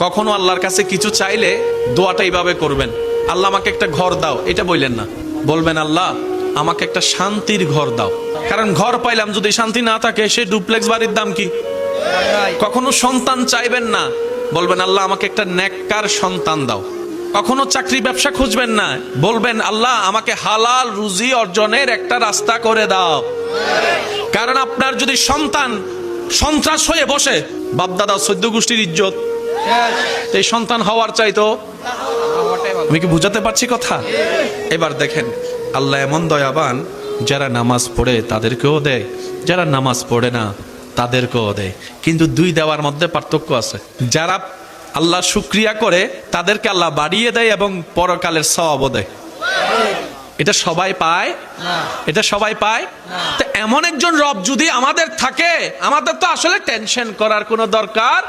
কখনো আল্লাহর কাছে কিছু চাইলে দোয়াটা এইভাবে করবেন, আল্লাহ আমাকে একটা ঘর দাও, এটা বললেন না। বলবেন আল্লাহ আমাকে একটা শান্তির ঘর দাও। কারণ ঘর পাইলাম যদি শান্তি না থাকে, সে ডুপ্লেক্স বাড়ির দাম কি? কখনো সন্তান চাইবেন না, বলবেন আল্লাহ আমাকে একটা নেককার সন্তান দাও। কখনো চাকরি ব্যবসা খুঁজবেন না, বলবেন আল্লাহ আমাকে হালাল রুজি অর্জনের একটা রাস্তা করে দাও। কারণ আপনার যদি সন্তান সন্ত্রাস হয়ে বসে, বাপদাদা 14 গোষ্ঠীর ইজ্জত, এই সন্তান হওয়ার চাইতো। আমি কি বুঝাতে পারছি কথা? এবার দেখেন আল্লাহ এমন দয়াবান, যারা নামাজ পড়ে তাদেরকেও দেয়, যারা নামাজ পড়ে না তাদেরকেও দেয়। কিন্তু দুই দেওয়ার মধ্যে পার্থক্য আছে। যারা আল্লাহ শুকরিয়া করে তাদেরকে আল্লাহ বাড়িয়ে দেয় এবং পরকালের সওয়াবও দেয়। এটা সবাই পায়? এটা সবাই পায়? তো এমন একজন রব যদি আমাদের থাকে, আমাদের তো আসলে টেনশন করার কোনো দরকার,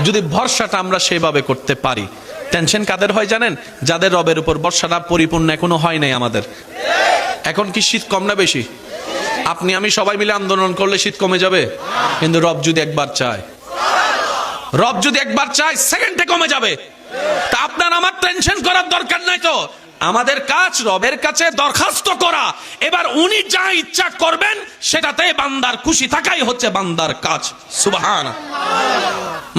যদি ভরসাটা আমরা সেভাবে করতে পারি। টেনশন কাদের হয় জানেন? যাদের রবের উপর ভরসাটা পরিপূর্ণ এখনো হয় নাই আমাদের। এখন কি শীত কম না বেশি? আপনি আমি সবাই মিলে আন্দোলন করলে শীত কমে যাবে? কিন্তু রব যদি একবার চায়, রব যদি একবার চায় সেকেন্ডে কমে যাবে। তা আপনার আমার টেনশন করার দরকার নাই। তো আমাদের কাজ রবের কাছে দরখাস্ত করা, এবার উনি যা ইচ্ছা করবেন সেটাতে বান্দার খুশি থাকাই হচ্ছে বান্দার কাজ। সুবহানাল্লাহ।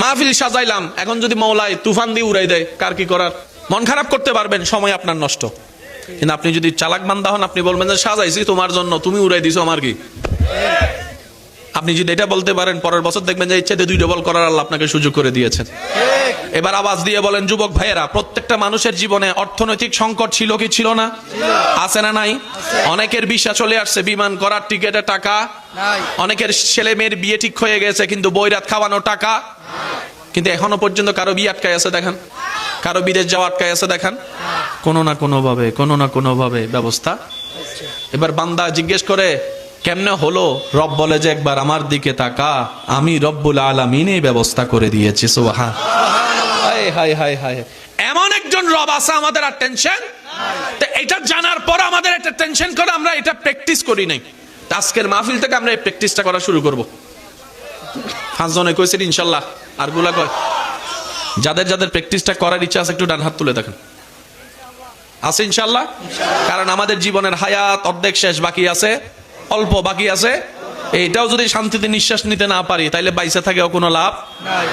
মাহফিল সাজাইলাম, এখন যদি মওলাই তুফান দিয়ে উড়াই দেয়, কার কি করার? মন খারাপ করতে পারবেন, সময় আপনার নষ্ট। কিন্তু আপনি যদি চালাক বান্দা হন, আপনি বলবেন যে সাজাইছি তোমার জন্য, তুমি উড়াই দিছো, আমার কি? আপনি যদি এটা বলতে পারেন, পরের বছর দেখবেন যে ইচ্ছাতে 2 ডবল করার আল্লাহ আপনাকে সুযোগ করে দিয়েছেন। এবার আওয়াজ দিয়ে বলেন যুবক ভাইয়েরা, প্রত্যেকটা মানুষের জীবনে অর্থনৈতিক সংকট ছিল কি ছিল না? আছে না নাই? অনেকের ভিসা চলে আসছে, বিমান করার টিকেটে টাকা নাই। অনেকের ছেলে মেয়ের বিয়ে ঠিক হয়ে গেছে, কিন্তু বইরাত খাওয়ানো টাকা। কিন্তু এখনো পর্যন্ত কারো বিয়ে আটকায় আছে দেখেন, কারো বিদেশ যাওয়া আটকায় আছে দেখেন। কোনো না কোনো ভাবে ব্যবস্থা। এবার বান্দা জিজ্ঞেস করে কেমনে হলো? রব বলে যে একবার আমার দিকে তাকা, আমি রব্বুল আলামিন এই ব্যবস্থা করে দিয়েছি। সুবহান। হায় হায় হায় হায়, এমন একজন রব আছে আমাদের আর টেনশন। তো এটা জানার পর আমাদের একটা টেনশন করে আমরা এটা প্র্যাকটিস করি নাই। আজকের মাহফিল থেকে আমরা এই প্র্যাকটিসটা করা শুরু করব। 5 জনে কইছেন ইনশাআল্লাহ, আর গুলা কয় যাদের যাদের প্র্যাকটিসটা করার ইচ্ছা আছে একটু ডান হাত তুলে দেখেন। আছে ইনশাআল্লাহ? কারণ আমাদের জীবনের হায়াত অর্ধেক শেষ, বাকি আছে অল্প, বাকি আছে। এইটাও যদি শান্তিতে নিঃশ্বাস নিতে না পারি, তাইলে বাইসে থাকেও কোনো লাভ নাই।